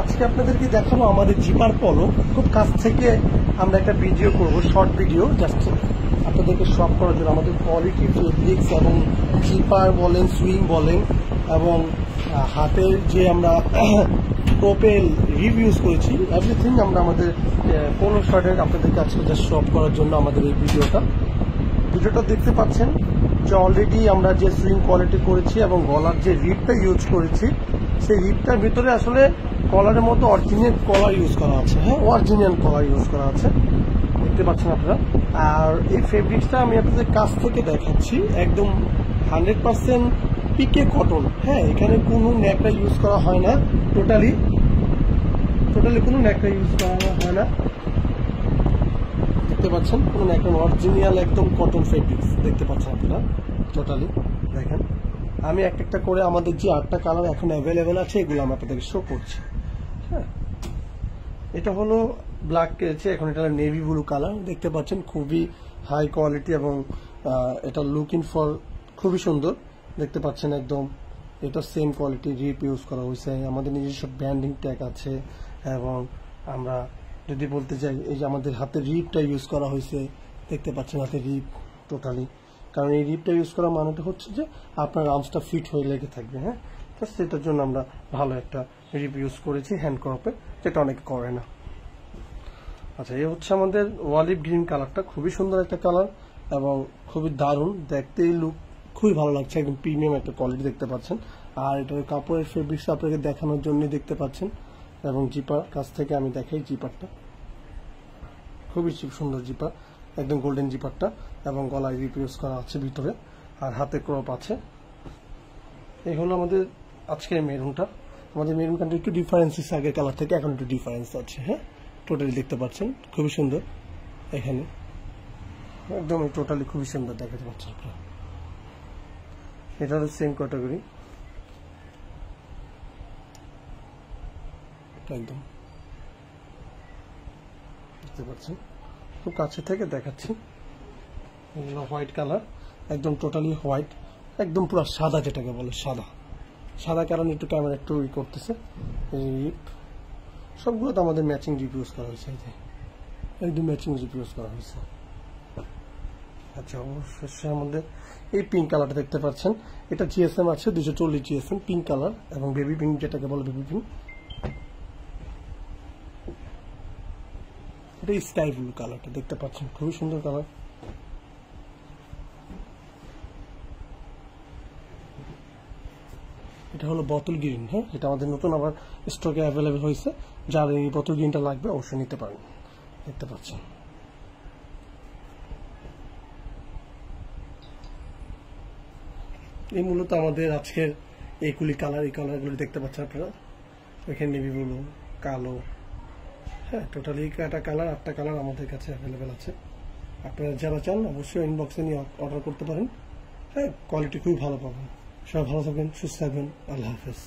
আজকে আপনাদেরকে দেখাবো আমাদের জিপার পলো। খুব কাছ থেকে আমরা একটা ভিডিও করব, শর্ট ভিডিও, জাস্ট আপনাদেরকে শপ করার জন্য। আমাদের কোয়ালিটি ফেব্রিক্স এবং জিপার বলেন, সুইং বলেন, এবং হাতের যে আমরা প্রোপেল রিভিউজ করেছি, এভরিথিং আমরা আমাদের পোলো শার্টের আপনাদেরকে আজকে জাস্ট শপ করার জন্য আমাদের এই ভিডিওটা দেখতে পাচ্ছেন যে অলরেডি আমরা যে সুইং কোয়ালিটি করেছি এবং গলার যে রিপটা ইউজ করেছি, সেই রিপটার ভিতরে আসলে কলারের মতো অরিজিনাল কলার ইউজ করা আছে। হ্যাঁ, অরিজিনাল কলার ইউজ করা আছে, দেখতে পাচ্ছেন আপনারা। আর এই ফেব্রিক্সটা আমি আপনাদের কাছ থেকে দেখাচ্ছি, একদম 100% পিকে কটন। হ্যাঁ, এখানে কোনো ন্যাকড়া ইউজ করা হয় না, টোটালি কোনো ন্যাকড়া ইউজ করা হয় না, দেখতে পাচ্ছেন। কোনো একদম অরিজিনাল একদম কটন ফেব্রিক্স দেখতে পাচ্ছেন আপনারা। টোটালি দেখেন, আমি একটা করে আমাদের যে 8টা কালার এখন অ্যাভেলেবেল আছে এগুলো আমি আপনাদেরকে শো করছি। হ্যাঁ, এটা হলো ব্ল্যাক কেছে, এখন এটা নেভি ব্লু কালার দেখতে পাচ্ছেন, খুবই হাই কোয়ালিটি এবং এটা লুকিং ফর খুবই সুন্দর দেখতে পাচ্ছেন একদম। এটা সেম কোয়ালিটি রিপ ইউজ করা হয়েছে, আমাদের নিজস্ব ব্র্যান্ডিং ট্যাগ আছে। এবং আমরা যদি বলতে চাই, এই যে আমাদের হাতে রিপটা ইউজ করা হয়েছে, দেখতে পাচ্ছেন হাতে রিপ টোটালি। কারণ এই রিপটা ইউজ করার মানেটা হচ্ছে যে আপনার আর্মসটা ফিট হয়ে লেগে থাকবে। হ্যাঁ, তো সেটার জন্য আমরা ভালো একটা রিপ ইউজ করেছি হ্যান্ড ক্রপে, যেটা অনেকে করে না। আচ্ছা, এই হচ্ছে আমাদের অলিভ গ্রিন কালারটা, খুবই সুন্দর একটা কালার এবং খুবই দারুণ দেখতে, লুক খুবই ভালো লাগছে, একদম প্রিমিয়াম একটা কোয়ালিটি দেখতে পাচ্ছেন। আর এটা কাপড়ের ফেব্রিক্স আপনাকে দেখানোর জন্য দেখতে পাচ্ছেন। এবং জিপার কাছ থেকে আমি দেখাই, জিপারটা খুবই সুন্দর জিপার, একদম গোল্ডেন জিপারটা, এবং গলায় রিপ ইউজ করা আছে ভিতরে, আর হাতে ক্রপ আছে। এই হলো আমাদের আজকের মেরুনটা। আমাদের মেরুন কালারটা একটু ডিফারেন্স আছে আগের কালার থেকে, এখন একটু ডিফারেন্স আছে। হ্যাঁ, টোটালি দেখতে পাচ্ছেন খুবই সুন্দর, এখানে একদম টোটালি খুবই সুন্দর দেখাতে পাচ্ছেন আপনারা। এটা হলো সেম ক্যাটাগরি, একদম দেখতে পাচ্ছেন, খুব কাছে থেকে দেখাচ্ছি। হোয়াইট কালার, একদম টোটালি হোয়াইট, একদম পুরো সাদা, যেটাকে বলে সাদা কারণে একটু ক্যামেরা একটু করতেছে। এই রিপ সবগুলো তো আমাদের ম্যাচিং রিপ ইউজ করা হয়েছে, একদম ম্যাচিং রিপ ইউজ করা হয়েছে। আচ্ছা, অবশ্যই আমাদের এই পিঙ্ক কালারটা দেখতে পাচ্ছেন, এটা জিএসএম আছে 240 জিএসএম, পিঙ্ক কালার এবং বেবি পিঙ্ক, যেটাকে বলে বেবি পিঙ্ক। এটা স্কাই ব্লু কালারটা দেখতে পাচ্ছেন, খুবই সুন্দর কালার। এটা হলো বোতল গ্রিন। হ্যাঁ, এটা আমাদের নতুন আবার স্টকে অ্যাভেলেবেল হয়েছে, যার এই বোতল গ্রিনটা লাগবে অবশ্যই নিতে পারেন, দেখতে পাচ্ছেন। এই মূলত আমাদের আজকের এইগুলি কালার, এই কালারগুলি দেখতে পাচ্ছেন আপনারা, এখানে নেভি ব্লু, কালো। হ্যাঁ, টোটালি একটা কালার, 8টা কালার আমাদের কাছে অ্যাভেলেবেল আছে। আপনারা যারা চান অবশ্যই ইনবক্সে নিয়ে অর্ডার করতে পারেন। হ্যাঁ, কোয়ালিটি খুবই ভালো পাবেন। সবাই ভালো থাকবেন, সুস্থ থাকবেন, আল্লাহ হাফেজ।